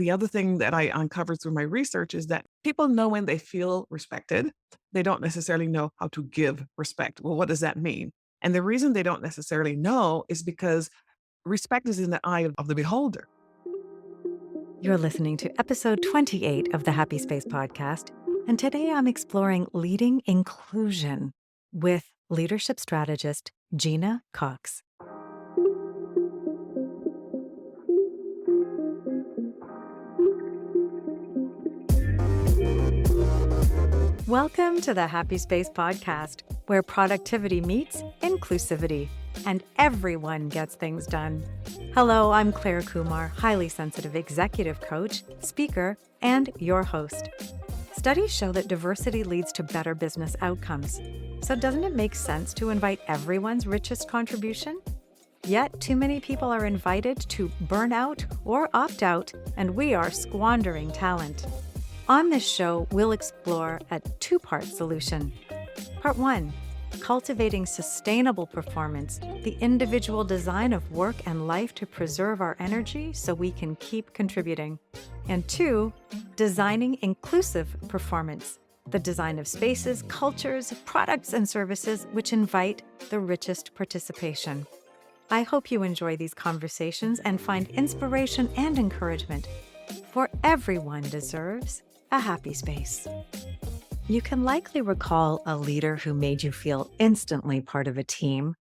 the other thing that I uncovered through my research is that people know when they feel respected, they don't necessarily know how to give respect. Well, what does that mean? And the reason they don't necessarily know is because respect is in the eye of the beholder. You're listening to episode 28 of the Happy Space podcast, and today I'm exploring leading inclusion with leadership strategist Gena Cox. Welcome to the Happy Space podcast, where productivity meets inclusivity and everyone gets things done. Hello, I'm Clare Kumar, highly sensitive executive coach, speaker, and your host. Studies show that diversity leads to better business outcomes. So doesn't it make sense to invite everyone's richest contribution? Yet too many people are invited to burn out or opt out, and we are squandering talent. On this show, we'll explore a two-part solution. Part 1, cultivating sustainable performance, the individual design of work and life to preserve our energy so we can keep contributing. And 2, designing inclusive performance, the design of spaces, cultures, products, and services which invite the richest participation. I hope you enjoy these conversations and find inspiration and encouragement, for everyone deserves a happy space. You can likely recall a leader who made you feel instantly part of a team,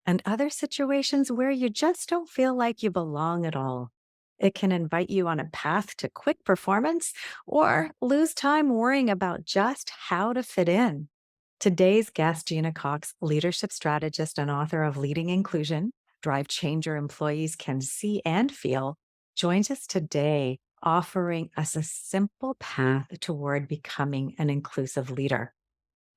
and other situations where you just don't feel like you belong at all. It can invite you on a path to quick performance or lose time worrying about just how to fit in. Today's guest, Gena Cox, leadership strategist and author of Leading Inclusion, Drive Change Your Employees Can See and Feel, joins us today, offering us a simple path toward becoming an inclusive leader.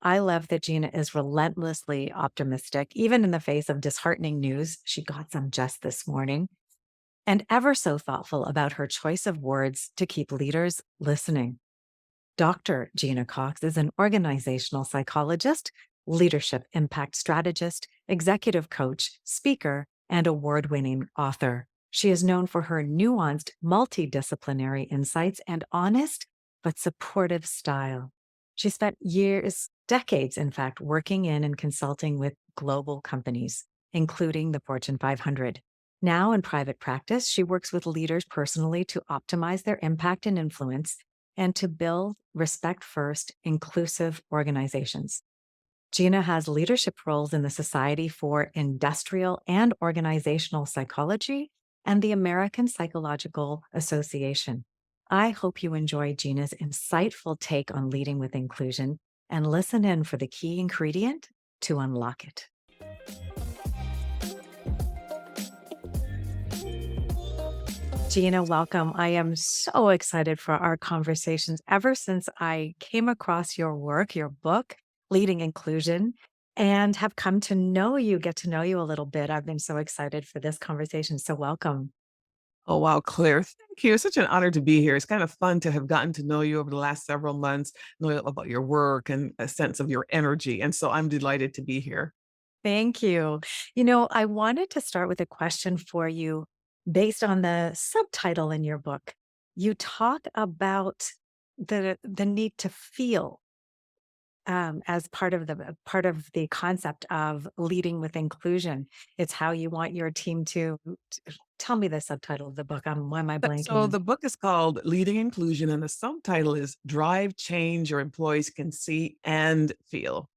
I love that Gena is relentlessly optimistic, even in the face of disheartening news. She got some just this morning, and ever so thoughtful about her choice of words to keep leaders listening. Dr. Gena Cox is an organizational psychologist, leadership impact strategist, executive coach, speaker, and award-winning author. She is known for her nuanced, multi-disciplinary insights and honest but supportive style. She spent years, decades, in fact, working in and consulting with global companies, including the Fortune 500. Now in private practice, she works with leaders personally to optimize their impact and influence and to build respect-first, inclusive organizations. Gena has leadership roles in the Society for Industrial and Organizational Psychology and the American Psychological Association. I hope you enjoy Gena's insightful take on leading with inclusion and listen in for the key ingredient to unlock it. Gena, welcome. I am so excited for our conversations. Ever since I came across your work, your book, Leading Inclusion, and have come to know you, get to know you a little bit, I've been so excited for this conversation. So welcome. Oh, wow, Claire, thank you. It's such an honor to be here. It's kind of fun to have gotten to know you over the last several months, know about your work and a sense of your energy. And so I'm delighted to be here. Thank you. I wanted to start with a question for you based on the subtitle in your book. You talk about the need to feel as part of the concept of leading with inclusion. It's how you want your team to tell me the subtitle of the book. Why am I So blanking? the book is called Leading Inclusion, and the subtitle is Drive Change Your Employees Can See and Feel.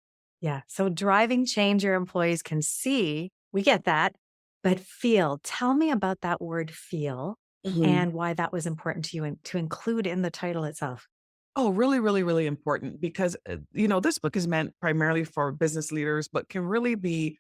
Yeah. So driving change your employees can see, we get that, but feel. Tell me about that word feel Mhm. and why that was important to you and to include in the title itself. Oh, really, really, really important because, this book is meant primarily for business leaders, but can really be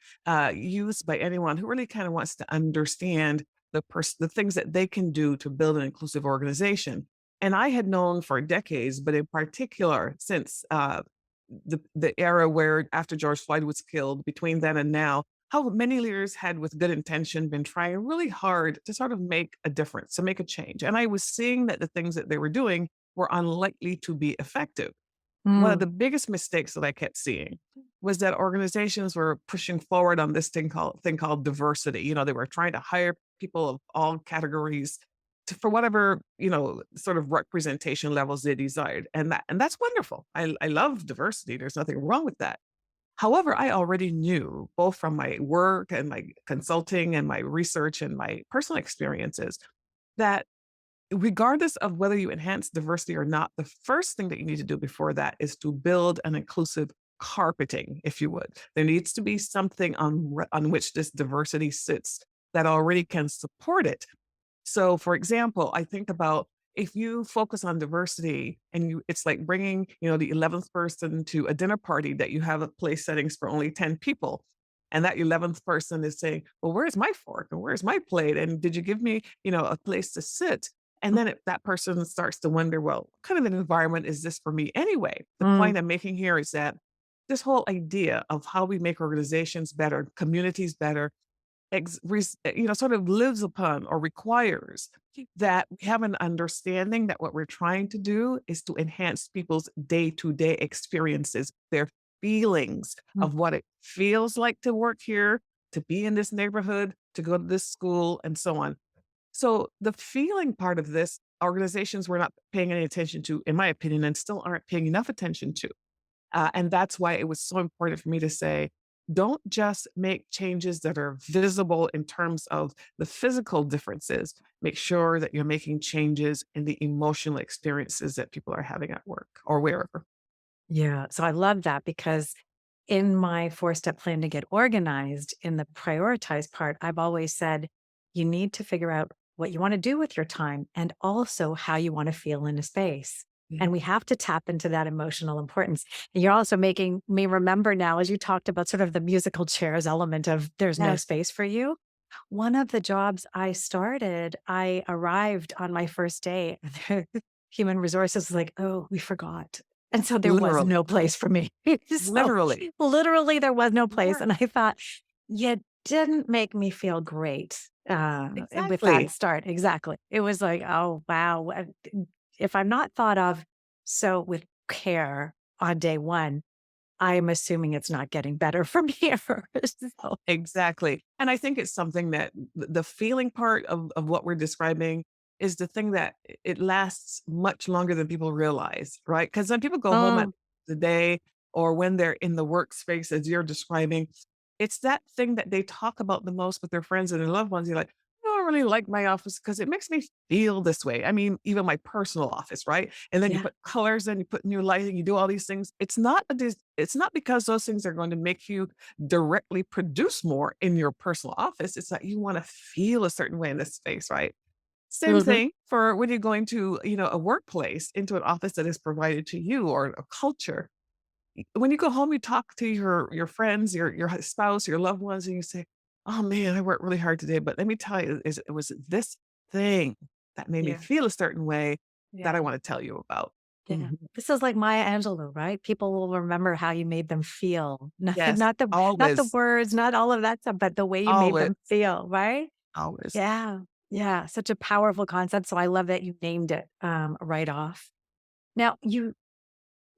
used by anyone who really kind of wants to understand the things that they can do to build an inclusive organization. And I had known for decades, but in particular since the era where after George Floyd was killed, between then and now, how many leaders had, with good intention, been trying really hard to sort of make a difference, to make a change. And I was seeing that the things that they were doing were unlikely to be effective. One of Mm, the biggest mistakes that I kept seeing was that organizations were pushing forward on this thing called diversity. They were trying to hire people of all categories, for whatever, sort of representation levels they desired. And that's wonderful. I love diversity. There's nothing wrong with that. However, I already knew, both from my work and my consulting and my research and my personal experiences, that regardless of whether you enhance diversity or not, the first thing that you need to do before that is to build an inclusive carpeting, if you would. There needs to be something on which this diversity sits that already can support it. So, for example, I think about, if you focus on diversity and it's like bringing, the 11th person to a dinner party that you have a place settings for only 10 people. And that 11th person is saying, well, where's my fork and where's my plate? And did you give me, a place to sit? And then that person starts to wonder, well, what kind of an environment is this for me anyway? The Mm, point I'm making here is that this whole idea of how we make organizations better, communities better, sort of lives upon or requires that we have an understanding that what we're trying to do is to enhance people's day-to-day experiences, their feelings mm. of what it feels like to work here, to be in this neighborhood, to go to this school, and so on. So the feeling part of this, organizations were not paying any attention to, in my opinion, and still aren't paying enough attention to. And that's why it was so important for me to say, don't just make changes that are visible in terms of the physical differences. Make sure that you're making changes in the emotional experiences that people are having at work or wherever. Yeah. So I love that because in my 4-step plan to get organized, in the prioritize part, I've always said you need to figure out what you want to do with your time and also how you want to feel in a space. Yeah. And we have to tap into that emotional importance. And you're also making me remember now, as you talked about sort of the musical chairs element of there's no Yes. space for you. One of the jobs I started, I arrived on my first day. Human resources was like, oh, we forgot. And so there was Literally. no place for me. So Literally. literally there was no place. Yeah. And I thought, you didn't make me feel great with that Exactly. start. Exactly. It was like, oh, wow. If I'm not thought of so with care on day one, I am assuming it's not getting better from here. So, Exactly. And I think it's something that the feeling part of what we're describing is the thing that it lasts much longer than people realize, right? Because when people go home at oh, the day, or when they're in the workspace as you're describing, it's that thing that they talk about the most with their friends and their loved ones. You're like, "I don't really like my office because it makes me feel this way." I mean, even my personal office, right? And then you yeah. put colors in, you put new lighting, you do all these things. It's not because those things are going to make you directly produce more in your personal office. It's that you want to feel a certain way in this space, right? Same Mhm. thing for when you're going to, a workplace, into an office that is provided to you, or a culture. When you go home, you talk to your friends, your spouse, your loved ones, and you say, "Oh man, I worked really hard today, but let me tell you, it was this thing that made me Yeah. feel a certain way that Yeah. I want to tell you about." Yeah. Mhm. This is like Maya Angelou, right? People will remember how you made them feel. Nothing, Yes, not the always, words, not all of that stuff, but the way you made always, them feel, right? always. Yeah. Yeah. Such a powerful concept. So I love that you named it right off. Now you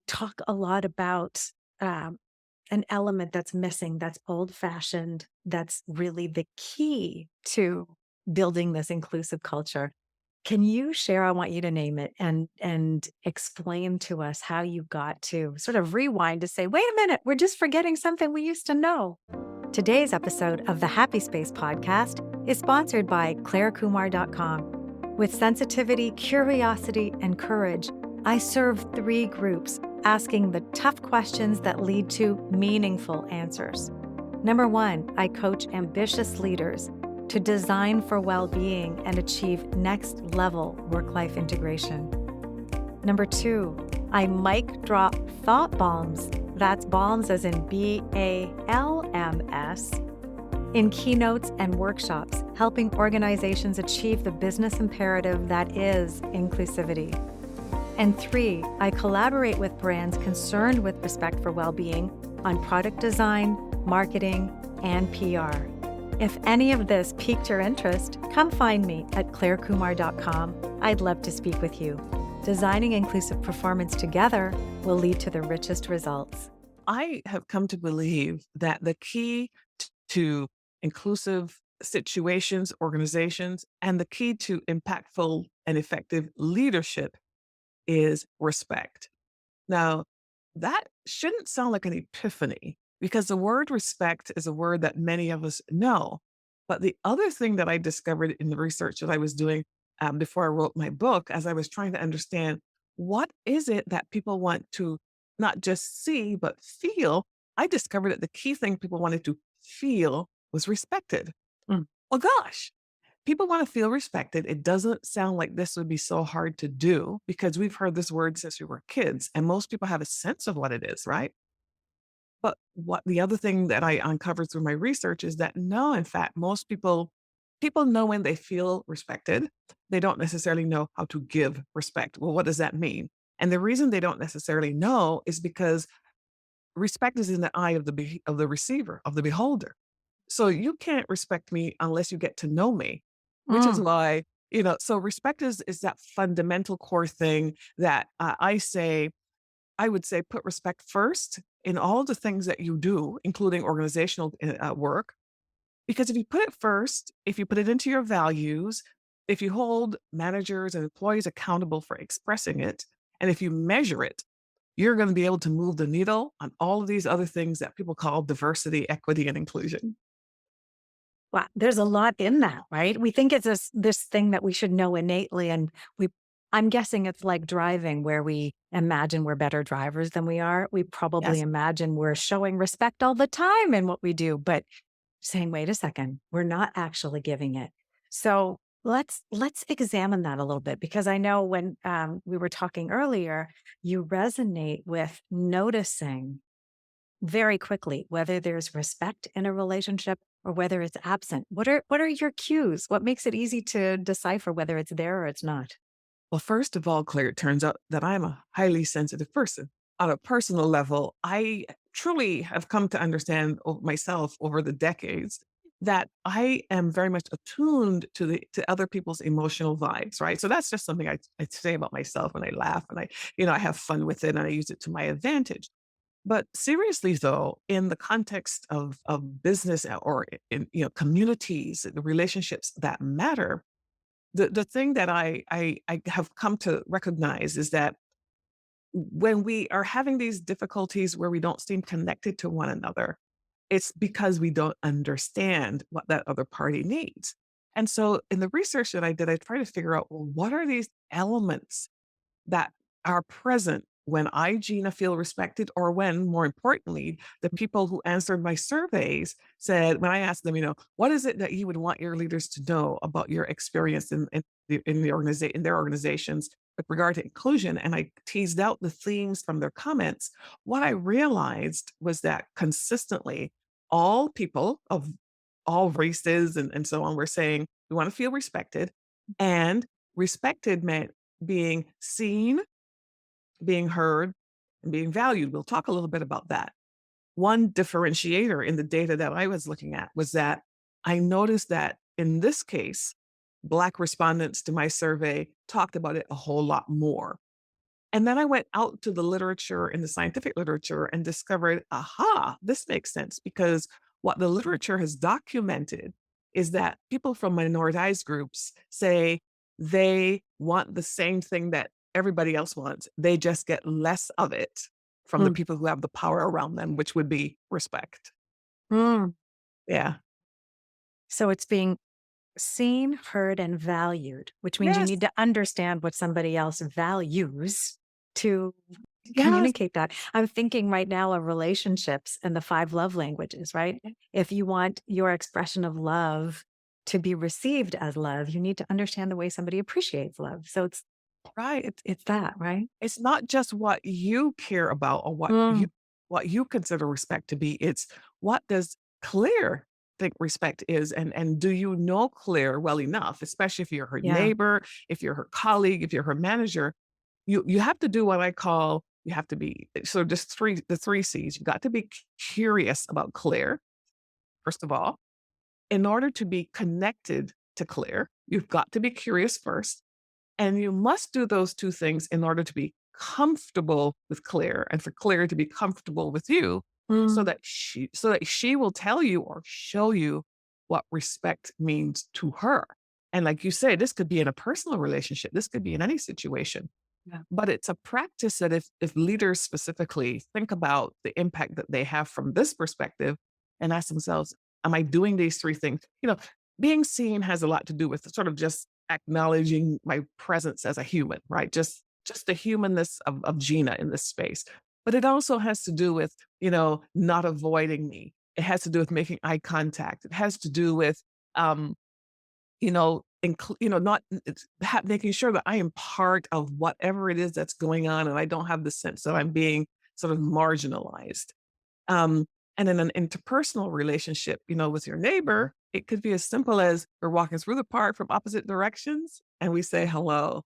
talk a lot about um, an element that's missing, that's old fashioned, that's really the key to building this inclusive culture. Can you share? I want you to name it and explain to us how you got to sort of rewind to say, wait a minute, we're just forgetting something we used to know. Today's episode of the Happy Space podcast is sponsored by ClareKumar.com. With sensitivity, curiosity, and courage, I serve 3 groups asking the tough questions that lead to meaningful answers. Number 1, I coach ambitious leaders to design for well-being and achieve next-level work-life integration. Number 2, I mic drop thought bombs. That's bombs as in BALMS in keynotes and workshops, helping organizations achieve the business imperative that is inclusivity. And 3, I collaborate with brands concerned with respect for well-being on product design, marketing, and PR. If any of this piqued your interest, come find me at clarekumar.com. I'd love to speak with you. Designing inclusive performance together will lead to the richest results. I have come to believe that the key to inclusive situations, organizations, and the key to impactful and effective leadership is respect. Now, that shouldn't sound like an epiphany because the word respect is a word that many of us know. But the other thing that I discovered in the research that I was doing before I wrote my book, as I was trying to understand what is it that people want to not just see, but feel, I discovered that the key thing people wanted to feel was respected. Mm. Well, gosh, people want to feel respected. It doesn't sound like this would be so hard to do because we've heard this word since we were kids, and most people have a sense of what it is, right? But what the other thing that I uncovered through my research is that no, in fact, most people know when they feel respected. They don't necessarily know how to give respect. Well, what does that mean? And the reason they don't necessarily know is because respect is in the eye of of the receiver, of the beholder. So you can't respect me unless you get to know me, which is Mm. why, so respect is that fundamental core thing that I would say put respect first in all the things that you do, including organizational work. Because if you put it first, if you put it into your values, if you hold managers and employees accountable for expressing it, and if you measure it, you're going to be able to move the needle on all of these other things that people call diversity, equity, and inclusion. Wow, there's a lot in that, right? We think it's this thing that we should know innately, and we I'm guessing it's like driving where we imagine we're better drivers than we are. We probably Yes. imagine we're showing respect all the time in what we do, but saying, "Wait a second, we're not actually giving it." So let's examine that a little bit because I know when we were talking earlier, you resonate with noticing very quickly whether there's respect in a relationship or whether it's absent. What are your cues? What makes it easy to decipher whether it's there or it's not? Well, first of all, Claire, it turns out that I'm a highly sensitive person. On a personal level, I truly have come to understand myself over the decades that I am very much attuned to to other people's emotional vibes, right? So that's just something I say about myself when I laugh and I have fun with it and I use it to my advantage. But seriously, though, in the context of business or in communities, the relationships that matter, the thing that I have come to recognize is that when we are having these difficulties where we don't seem connected to one another, it's because we don't understand what that other party needs. And so in the research that I did, I tried to figure out, well, what are these elements that are present when I, Gina, feel respected, or when, more importantly, the people who answered my surveys said, when I asked them, what is it that you would want your leaders to know about your experience in their organizations with regard to inclusion? And I teased out the themes from their comments. What I realized was that consistently, all people of all races and so on were saying, we want to feel respected. And respected meant being seen, being heard, and being valued. We'll talk a little bit about that. One differentiator in the data that I was looking at was that I noticed that in this case, Black respondents to my survey talked about it a whole lot more. And then I went out to the literature in the scientific literature and discovered, aha, this makes sense because what the literature has documented is that people from minoritized groups say they want the same thing that everybody else wants. They just get less of it from the Mm. people who have the power around them, which would be respect. Mm. Yeah. So it's being seen, heard, and valued, which means you Yes. need to understand what somebody else values to Yes. communicate that. I'm thinking right now of relationships and the five love languages, right? If you want your expression of love to be received as love, you need to understand the way somebody appreciates love. So Right. it's that, right? It's not just what you care about or Mm. what you consider respect to be. It's what does Claire think respect is, and do you know Claire well enough, especially if you're her Yeah. neighbor, if you're her colleague, if you're her manager. You have to do what I call you have to be so just the three C's. You got to be curious about Claire, first of all. In order to be connected to Claire, you've got to be curious first. And you must do those two things in order to be comfortable with Claire and for Claire to be comfortable with you Mm. so that she will tell you or show you what respect means to her. And like you say, this could be in a personal relationship. This could be in any situation. Yeah. But it's a practice that if leaders specifically think about the impact that they have from this perspective and ask themselves, am I doing these three things? Being seen has a lot to do with sort of just acknowledging my presence as a human, right? Just the humanness of Gina in this space. But it also has to do with, not avoiding me. It has to do with making eye contact. It has to do with um, not making sure that I am part of whatever it is that's going on, and I don't have the sense that I'm being sort of marginalized. Um, and in an interpersonal relationship, with your neighbor, it could be as simple as we're walking through the park from opposite directions and we say hello.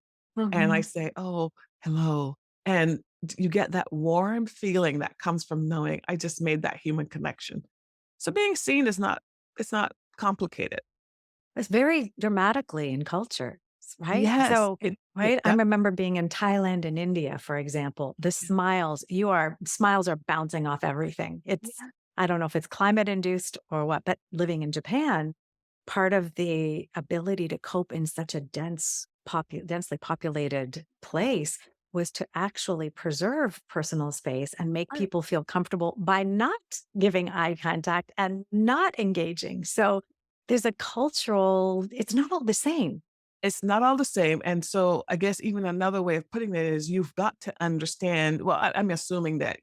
And I Mhm. say, oh, hello. And you get that warm feeling that comes from knowing I just made that human connection. So being seen it's not complicated. It's very dramatically in culture, right? Yes. So, Yeah, right? I remember being in Thailand and India, for example, the smiles are bouncing off everything. yeah. I don't know if it's climate induced or what, but living in Japan, part of the ability to cope in such a densely populated place was to actually preserve personal space and make Right. people feel comfortable by not giving eye contact and not engaging. So there's a cultural, it's not all the same. It's not all the same, and so I guess even another way of putting it is you've got to understand well, I'm assuming that,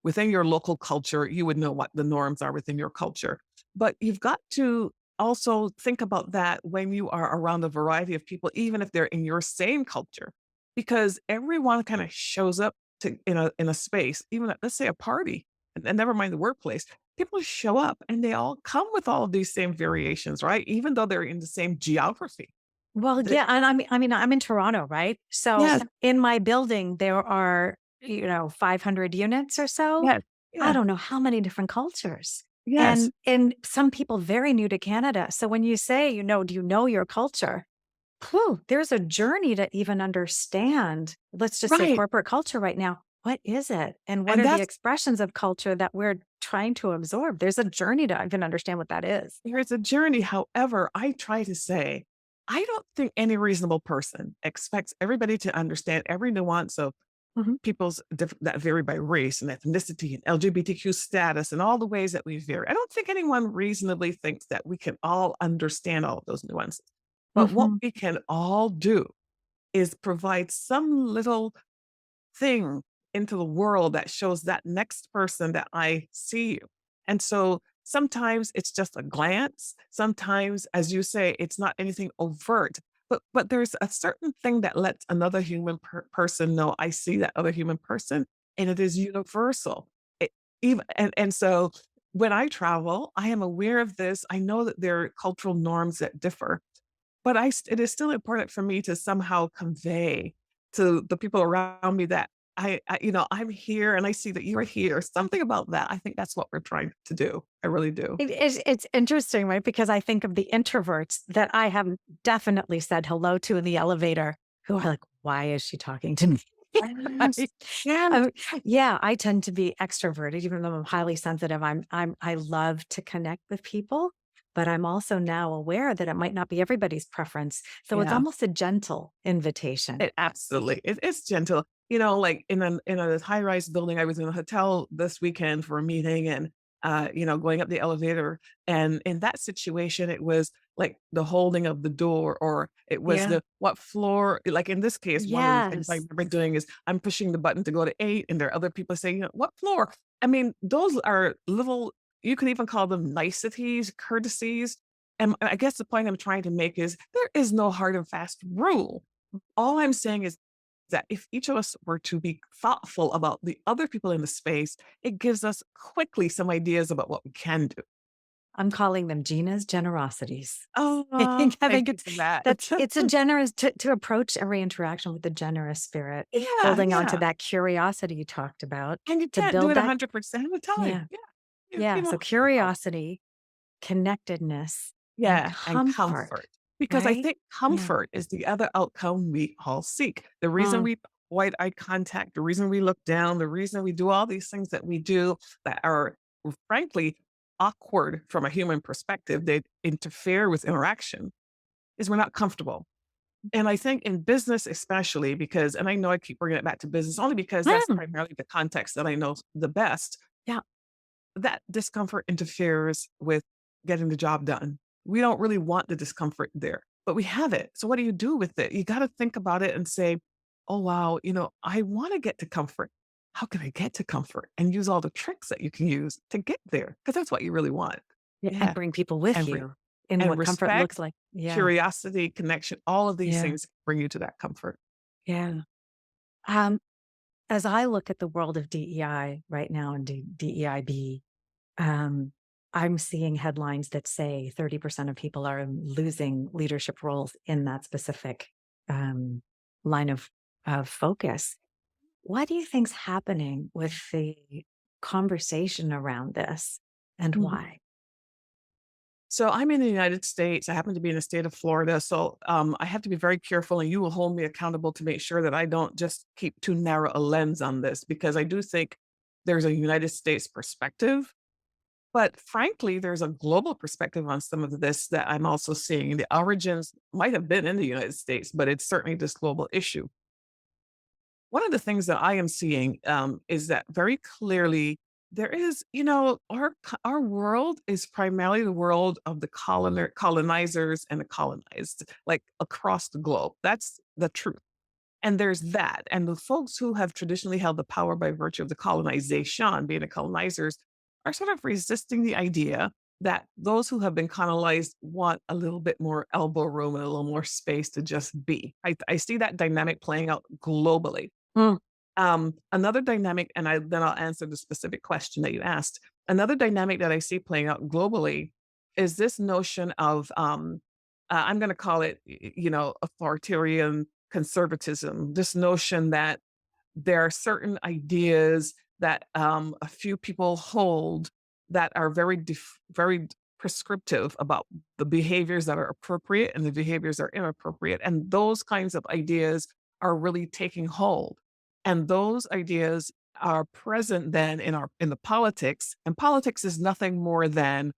within your local culture, you would know what the norms are within your culture, but you've got to also think about that when you are around a variety of people, even if they're in your same culture, because everyone kinda shows up to in a space, even at, let's say, a party, and never mind the workplace. People show up, and they all come with all of these same variations, right? Even though they're in the same geography. Well, The yeah, and I mean, I'm in Toronto, right? So Yes, in my building, there are, 500 units or so. yes, I yeah, don't know how many different cultures. yes, And some people very new to Canada. So when you say, do you know your culture? Whew, there's a journey to even understand, let's just say right, corporate culture right now. What is it? And what and are the that's expressions of culture that we're trying to absorb? There's a journey to even understand what that is. here's a journey. However, I try to say, I don't think any reasonable person expects everybody to understand every nuance of Mhm. people's that vary by race and ethnicity and LGBTQ status and all the ways that we vary. I don't think anyone reasonably thinks that we can all understand all of those nuances. But what Mhm. we can all do is provide some little thing into the world that shows that next person that I see you. And so sometimes it's just a glance. Sometimes, as you say, it's not anything overt, but there's a certain thing that lets another human person know I see that other human person, and it is universal. It, even and so when I travel, I am aware of this. I know that there are cultural norms that differ, but it is still important for me to somehow convey to the people around me that I'm here and I see that you're here. Something about that. I think that's what we're trying to do. I really do. It's interesting, right? Because I think of the introverts that I have definitely said hello to in the elevator who are like, "Why is she talking to me?" Yes. Right? Yes. Um, yeah, I tend to be extroverted, even though I'm highly sensitive. I love to connect with people, but I'm also now aware that it might not be everybody's preference. So it's Yeah. almost a gentle invitation. It's gentle. Like in a high-rise building, I was in a hotel this weekend for a meeting and going up the elevator. And in that situation, it was like the holding of the door, or it was Yeah. the what floor. Like in this case, one of the things I Yes. remember doing is I'm pushing the button to go to 8, and there are other people saying, what floor? I mean, those are little, you can even call them niceties, courtesies. And I guess the point I'm trying to make is there is no hard and fast rule. All I'm saying is that if each of us were to be thoughtful about the other people in the space, it gives us quickly some ideas about what we can do. I'm calling them Gina's generosities. Oh, I thank think you for that. it's a generous to approach every interaction with a generous spirit, Yeah, holding on to yeah. that curiosity you talked about And you to can't do build it that. 100% of the time. Yeah. Yeah. Yeah. So So curiosity, connectedness, and yeah, and comfort, comfort. Because I right? think Yeah. comfort is the other outcome we all seek. The reason Mm, we avoid eye contact, the reason we look down, the reason we do all these things that we do that are frankly awkward from a human perspective, they interfere with interaction, is we're not comfortable. And I think in business, especially because, and I know I keep bringing it back to business only because that's Mm, primarily the context that I know the best, yeah. that discomfort interferes with getting the job done. We don't really want the discomfort there, but we have it. So what do you do with it? You got to think about it and say, oh, wow, I want to get to comfort. How can I get to comfort? And use all the tricks that you can use to get there because that's what you really want. Yeah, and Yeah. bring people with And, you in and what comfort respect, looks like. Yeah, curiosity, connection, all of these yeah, things bring you to that comfort. yeah. Um, as I look at the world of DEI right now and DEIB, um, I'm seeing headlines that say 30% of people are losing leadership roles in that specific um, line of focus. What do you think's happening with the conversation around this and Mhm. why? So I'm in the United States. I happen to be in the state of Florida. So I have to be very careful, and you will hold me accountable to make sure that I don't just keep too narrow a lens on this, because I do think there's a United States perspective. But frankly, there's a global perspective on some of this that I'm also seeing. The origins might have been in the United States, but it's certainly this global issue. One of the things that I am seeing is that very clearly there is, our world is primarily the world of the colonizers and the colonized, like across the globe. That's the truth. And there's that. And the folks who have traditionally held the power by virtue of the colonization, being the colonizers, are sort of resisting the idea that those who have been colonized want a little bit more elbow room and a little more space to just be. I see that dynamic playing out globally. Mm, Another dynamic, and then I'll answer the specific question that you asked. Another dynamic that I see playing out globally is this notion of, I'm going to call it, authoritarian conservatism. This notion that there are certain ideas that a few people hold that are very prescriptive about the behaviors that are appropriate and the behaviors that are inappropriate, and those kinds of ideas are really taking hold. And those ideas are present then in the politics, and politics is nothing more than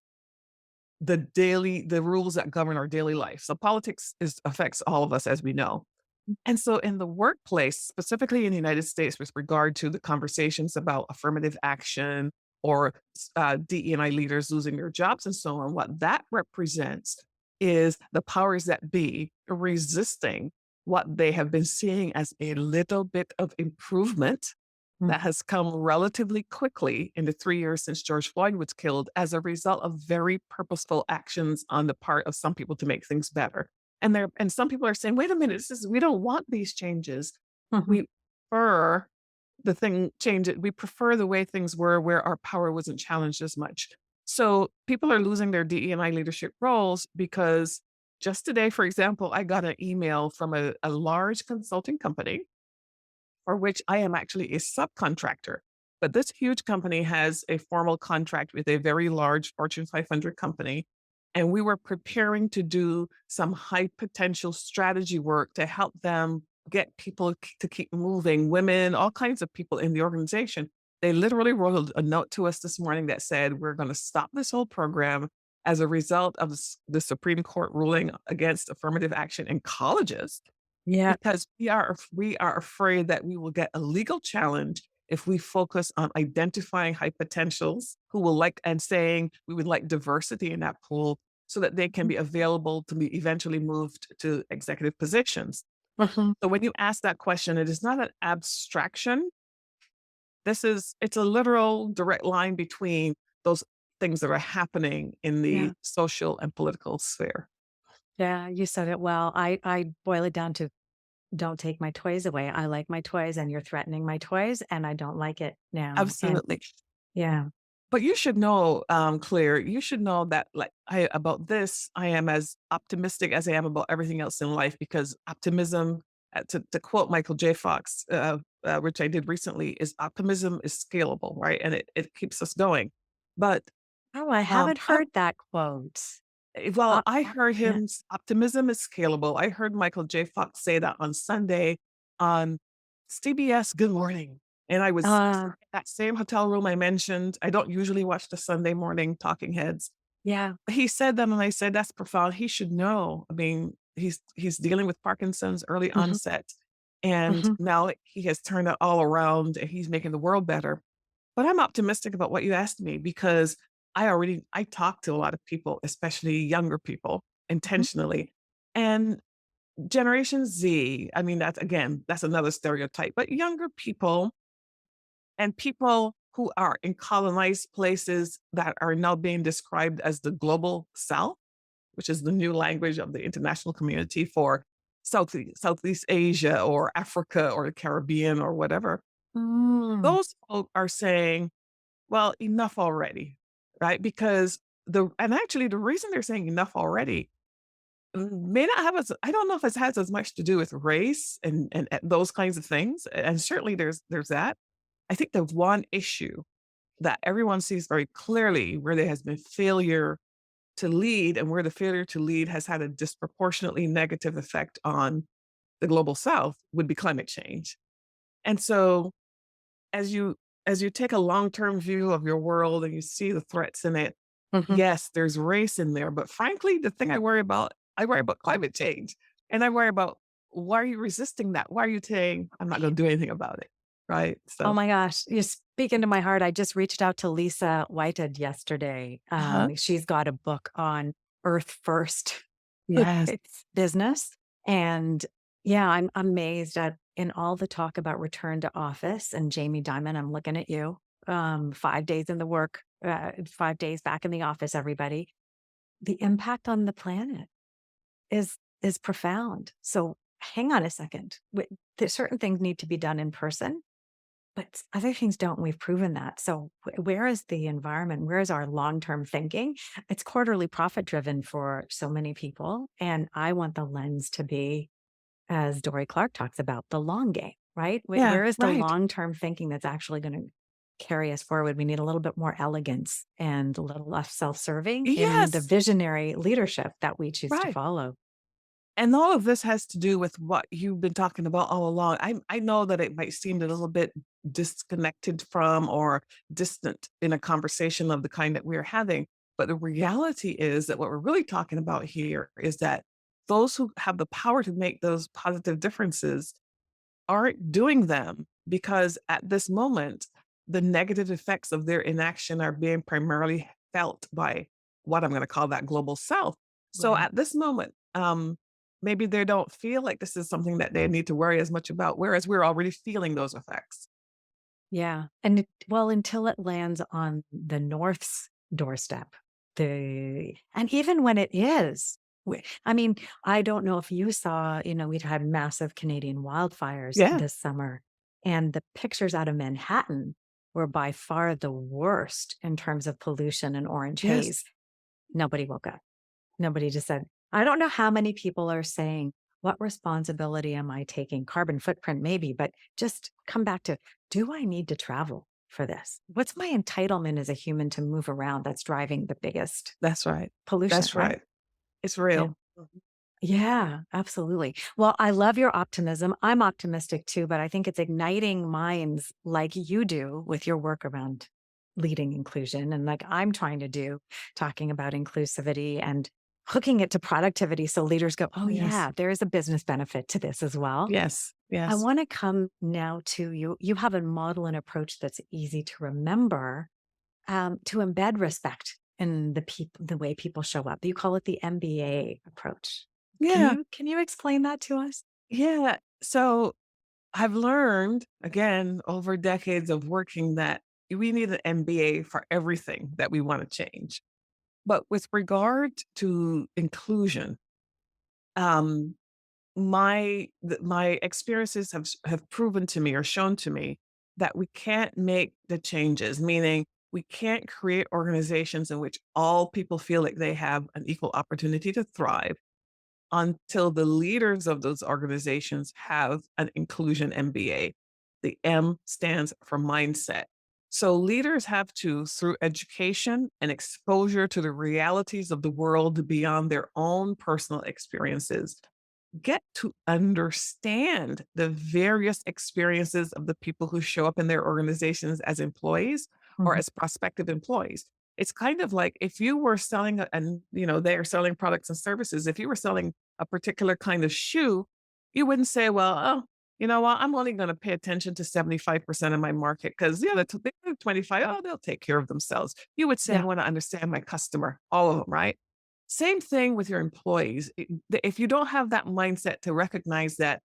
the rules that govern our daily life. So politics affects all of us, as we know. And so in the workplace, specifically in the United States, with regard to the conversations about affirmative action or DE&I leaders losing their jobs and so on, what that represents is the powers that be resisting what they have been seeing as a little bit of improvement mm, that has come relatively quickly in the 3 years since George Floyd was killed as a result of very purposeful actions on the part of some people to make things better. And some people are saying, wait a minute, we don't want these changes. mhm. We prefer the thing change it. We prefer the way things were where our power wasn't challenged as much. So people are losing their DE&I leadership roles because just today, for example, I got an email from a large consulting company for which I am actually a subcontractor. But this huge company has a formal contract with a very large Fortune 500 company. And we were preparing to do some high potential strategy work to help them get people to keep moving, women, all kinds of people in the organization. They literally wrote a note to us this morning that said, we're going to stop this whole program as a result of the Supreme Court ruling against affirmative action in colleges, Yeah. because we are afraid that we will get a legal challenge if we focus on identifying high potentials who will like and saying we would like diversity in that pool so that they can Mhm, be available to be eventually moved to executive positions. mhm. So when you ask that question, it is not an abstraction. It's a literal direct line between those things that are happening in Yeah. the social and political sphere. Yeah, you said it well. I boil it down to don't take my toys away. I like my toys and you're threatening my toys and I don't like it now. And Absolutely. yeah. But you should know, Claire, you should know that like about this, I am as optimistic as I am about everything else in life because optimism, to quote Michael J. Fox, which I did recently, is optimism is scalable, right? And it keeps us going. But Oh, I um, haven't op- heard that quote. well, Uh, I heard yeah. optimism is scalable. I heard Michael J. Fox say that on Sunday on CBS Good Morning. And I was Uh, in that same hotel room I mentioned. I don't usually watch the Sunday morning talking heads. yeah. He said that, and I said, "That's profound. He should know." I mean, he's dealing with Parkinson's early Mhm, onset, and mhm, now he has turned it all around, and he's making the world better. But I'm optimistic about what you asked me because I talk to a lot of people, especially younger people, mhm, intentionally. And Generation Z, I mean, that's another stereotype, but younger people and people who are in colonized places that are now being described as the global South, which is the new language of the international community for Southeast Asia or Africa or the Caribbean or whatever. mm, Those folk are saying, well, enough already, right? Because actually the reason they're saying enough already may not have as I don't know if it has as much to do with race and those kinds of things. And certainly there's that. I think the one issue that everyone sees very clearly where there has been failure to lead and where the failure to lead has had a disproportionately negative effect on the global South would be climate change. And so as you as you take a long-term view of your world and you see the threats in it, mhm. yes, there's race in there, but frankly, the thing I worry about climate change. And I worry about why are you resisting that? Why are you saying I'm not going to do anything about it? Right? Oh So, my gosh, you're speaking to my heart. I just reached out to Lisa Whitehead yesterday. uh-huh. She's got a book on Earth First. Yes. It's business. And yeah, I'm amazed at in all the talk about return to office and Jamie Dimon, I'm looking at you. 5 days in the work, 5 days back in the office, everybody. The impact on the planet is profound. So hang on a second. There's certain things need to be done in person, but other things don't. We've proven that. So where is the environment? Where is our long-term thinking? It's quarterly profit driven for so many people. And I want the lens to be, as Dory Clark talks about, the long game, right? Yeah, Where is the right. long-term thinking that's actually going to carry us forward? We need a little bit more elegance and a little less self-serving in the Yes, visionary leadership that we choose to right. follow. And all of this has to do with what you've been talking about all along. I know that it might seem a little bit disconnected from or distant in a conversation of the kind that we're having. But the reality is that what we're really talking about here is that those who have the power to make those positive differences aren't doing them because at this moment, the negative effects of their inaction are being primarily felt by what I'm going to call that global South. So Right. at this moment, maybe they don't feel like this is something that they need to worry as much about, whereas we're already feeling those effects. Yeah. And well, until it lands on the North's doorstep, and even when it is, I mean, I don't know if you saw, we'd had massive Canadian wildfires Yeah. this summer, and the pictures out of Manhattan were by far the worst in terms of pollution and orange Yes. haze. Nobody woke up. Nobody just said, I don't know how many people are saying, what responsibility am I taking? Carbon footprint, maybe, but just come back to, do I need to travel for this? What's my entitlement as a human to move around that's driving the biggest That's right. pollution, That's right? right. It's Yeah. real. Mhm. Yeah, absolutely. Well, I love your optimism. I'm optimistic too, but I think it's igniting minds like you do with your work around leading inclusion and like I'm trying to do, talking about inclusivity and hooking it to productivity so leaders go, oh, Yes. yeah, there is a business benefit to this as well. Yes. I Yes. want to come now to you. You have a model and approach that's easy to remember, to embed respect in the way people show up. You call it the MBA approach. Yeah. Can you explain that to us? Yeah. So I've learned, again, over decades of working that we need an MBA for everything that we want to change. But with regard to inclusion, um, my experiences have proven to me or shown to me that we can't make the changes, meaning we can't create organizations in which all people feel like they have an equal opportunity to thrive until the leaders of those organizations have an inclusion MBA. The M stands for mindset. So leaders have to, through education and exposure to the realities of the world beyond their own personal experiences, get to understand the various experiences of the people who show up in their organizations as employees or Mhm. as prospective employees. It's kind of like if you were selling and they're selling products and services. If you were selling a particular kind of shoe, you wouldn't say, well, oh, you know what, I'm only going to pay attention to 75% of my market because the other 25, oh, they'll take care of themselves. You would say, I Yeah. want to understand my customer, all of them, right? Same thing with your employees. If you don't have that mindset to recognize that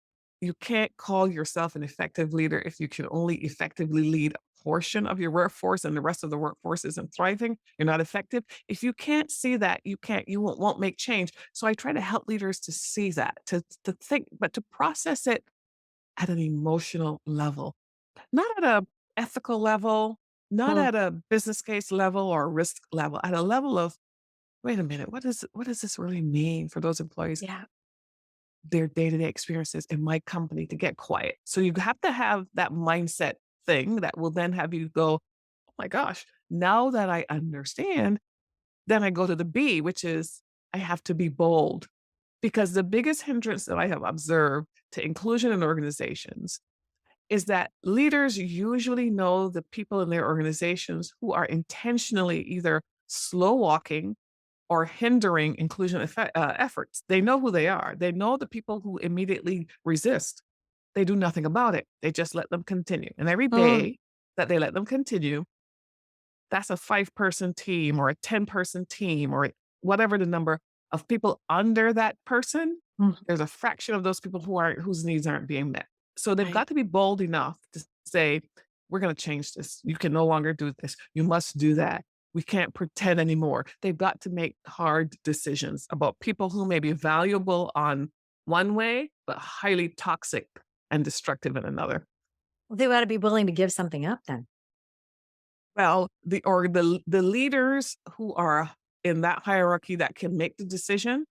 you can't call yourself an effective leader if you can only effectively lead a portion of your workforce and the rest of the workforce isn't thriving, you're not effective. If you can't see that, you won't make change. So I try to help leaders to see that, to think, but to process it at an emotional level, not at a ethical level, not Mm. at a business case level or risk level, at a level of, wait a minute, what does this really mean for those employees, Yeah. their day-to-day experiences in my company to get quiet? So you have to have that mindset thing that will then have you go, "Oh my gosh, now that I understand," then I go to the B, which is I have to be bold. Because the biggest hindrance that I have observed to inclusion in organizations is that leaders usually know the people in their organizations who are intentionally either slow walking or hindering inclusion efforts. They know who they are. They know the people who immediately resist. They do nothing about it. They just let them continue. And every Mm. day that they let them continue, that's a 5-person team or a 10-person team or whatever the number of people under that person. Mm. There's a fraction of those people whose needs aren't being met. So they've Right. got to be bold enough to say, we're going to change this. You can no longer do this. You must do that. We can't pretend anymore. They've got to make hard decisions about people who may be valuable on one way, but highly toxic and destructive in another. Well, they ought to be willing to give something up then. Well, the leaders who are in that hierarchy that can make the decision,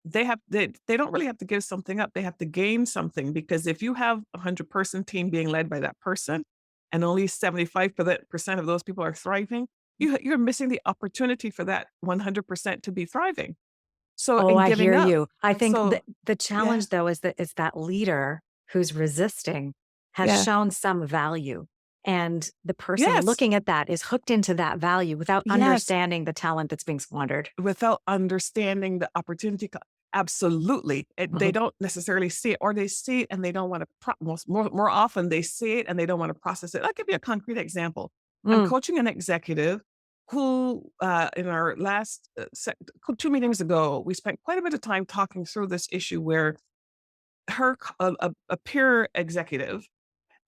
they don't really have to give something up. They have to gain something, because if you have a 100-person team being led by that person and only 75% of those people are thriving, you're missing the opportunity for that 100% to be thriving. So Oh, in I giving hear up, you. I think so the yeah, challenge though is that leader who's resisting has yeah, shown some value. And the person yes, looking at that is hooked into that value without yes. understanding the talent that's being squandered. Without understanding the opportunity co absolutely. They Mhm. don't necessarily see it, or they see it and they don't wanna more often, they see it and they don't wanna process it. I'll give you a concrete example. I'm Mm. coaching an executive who, in our last, 2 meetings ago, we spent quite a bit of time talking through this issue where her c a peer executive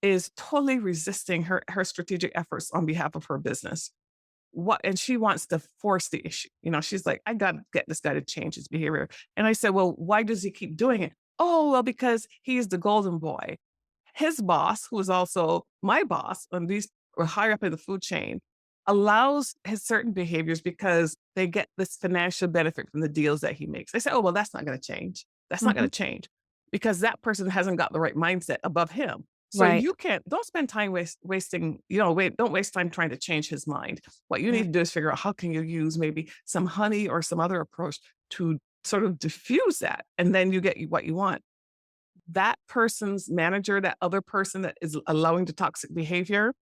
is totally resisting her strategic efforts on behalf of her business. And she wants to force the issue. She's like, I got to get this guy to change his behavior. And I said, well, why does he keep doing it? Oh, well, because he's the golden boy. His boss, who is also my boss, and these are higher up in the food chain, allows his certain behaviors because they get this financial benefit from the deals that he makes. I said, oh, well, that's not going to change. That's not going Mhm. to change because that person hasn't got the right mindset above him. So Right. you can't, don't spend time wasting, don't waste time trying to change his mind. What you Yeah. need to do is figure out how can you use maybe some honey or some other approach to sort of diffuse that. And then you get what you want. That person's manager, that other person that is allowing the toxic behavior,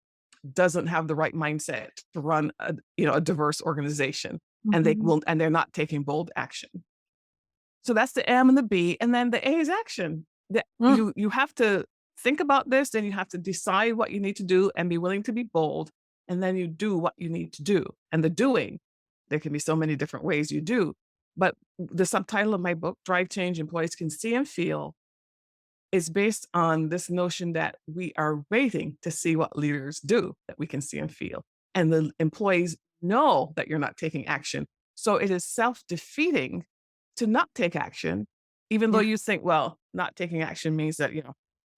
doesn't have the right mindset to run a diverse organization, and Mhm. they're not taking bold action. So that's the M and the B, and then the A is action. That Mm. you have to think about this, then you have to decide what you need to do and be willing to be bold, and then you do what you need to do. And the doing, there can be so many different ways you do. But the subtitle of my book, Drive Change Employees Can See and Feel, is based on this notion that we are waiting to see what leaders do that we can see and feel. And the employees know that you're not taking action. So it is self-defeating to not take action, even though Yeah. you think, well, not taking action means that,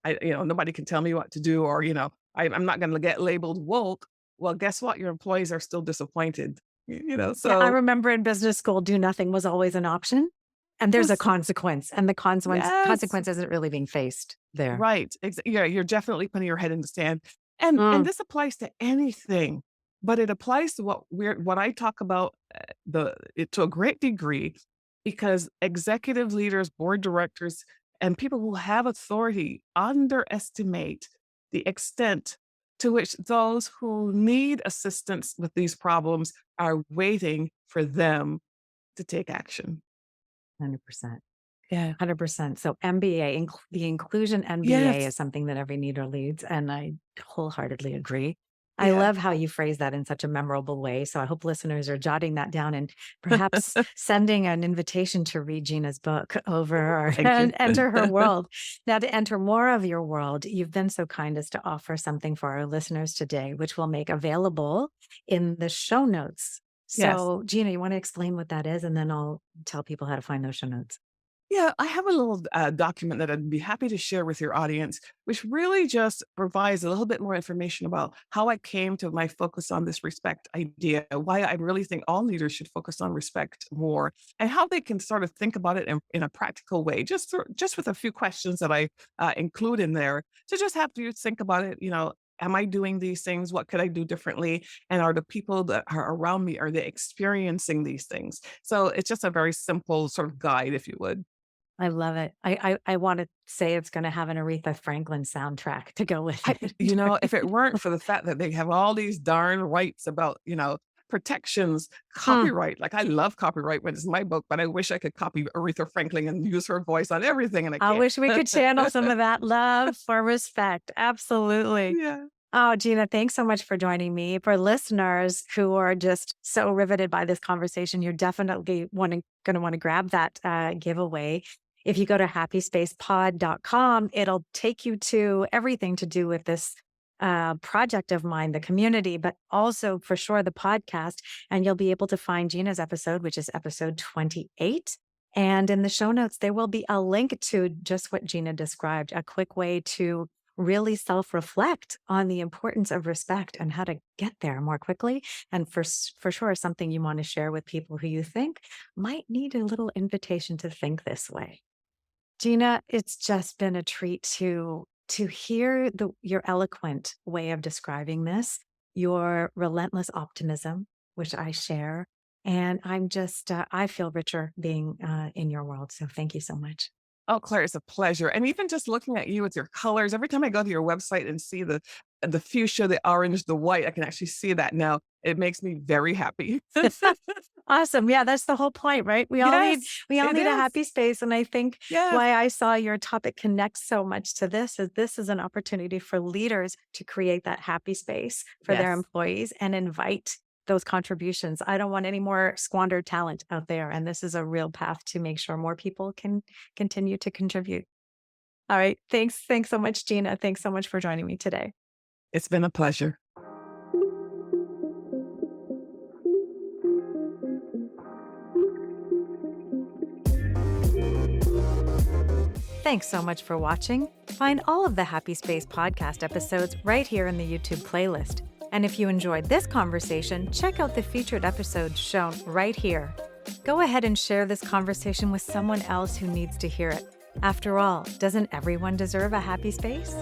nobody can tell me what to do, or, I'm not going to get labeled woke. Well, guess what? Your employees are still disappointed, Yeah, I so remember in business school, do nothing was always an option. And there's a yes, consequence, and the yes. consequence isn't really being faced there. Right, yeah, you're definitely putting your head in the sand, and Mm. this applies to anything, but it applies to what I talk about, to a great degree, because executive leaders, board directors And people who have authority underestimate the extent to which those who need assistance with these problems are waiting for them to take action. 100%. Yeah. 100%. So MBA, the Inclusion MBA Yes. is something that every leader leads, and I wholeheartedly agree. I Yeah. love how you phrase that in such a memorable way. So I hope listeners are jotting that down and perhaps sending an invitation to read Gena's book over or Thank you. and enter her world. Now, to enter more of your world, you've been so kind as to offer something for our listeners today, which we'll make available in the show notes. Yes. So, Gena, you want to explain what that is, and then I'll tell people how to find those show notes. Yeah, I have a little document that I'd be happy to share with your audience, which really just provides a little bit more information about how I came to my focus on this respect idea, why I really think all leaders should focus on respect more, and how they can sort of think about it in a practical way, just with a few questions that I include in there to just have you think about it. Am I doing these things? What could I do differently? And are the people that are around me, are they experiencing these things? So it's just a very simple sort of guide, if you would. I love it. I want to say it's going to have an Aretha Franklin soundtrack to go with I it. if it weren't for the fact that they have all these darn rights about, protections, Hmm. copyright. Like I love copyright when it's my book, but I wish I could copy Aretha Franklin and use her voice on everything, and I I can't. wish we could channel some of that love for respect. Absolutely. Yeah. Oh, Gena, thanks so much for joining me. For listeners who are just so riveted by this conversation, you're definitely going to want to grab that giveaway. If you go to happyspacepod.com, it'll take you to everything to do with this project of mine, the community, but also for sure the podcast. And you'll be able to find Gena's episode, which is episode 28. And in the show notes, there will be a link to just what Gena described, a quick way to really self-reflect on the importance of respect and how to get there more quickly. And for sure, something you want to share with people who you think might need a little invitation to think this way. Gena, it's just been a treat to hear your eloquent way of describing this, your relentless optimism, which I share. And I'm just, I feel richer being in your world. So thank you so much. Oh, Claire, it's a pleasure. And even just looking at you with your colors, every time I go to your website and see the fuchsia, the orange, the white, I can actually see that now. It makes me very happy. Awesome. Yeah, that's the whole point, right? We all need Yes, we all it need a is. happy space. And I think Yes, why I saw your topic connect so much to this is an opportunity for leaders to create that happy space for their yes. employees and invite those contributions. I don't want any more squandered talent out there. And this is a real path to make sure more people can continue to contribute. All right. Thanks. Thanks so much, Gena. Thanks so much for joining me today. It's been a pleasure. Thanks so much for watching. Find all of the Happy Space podcast episodes right here in the YouTube playlist. And if you enjoyed this conversation, check out the featured episodes shown right here. Go ahead and share this conversation with someone else who needs to hear it. After all, doesn't everyone deserve a happy space?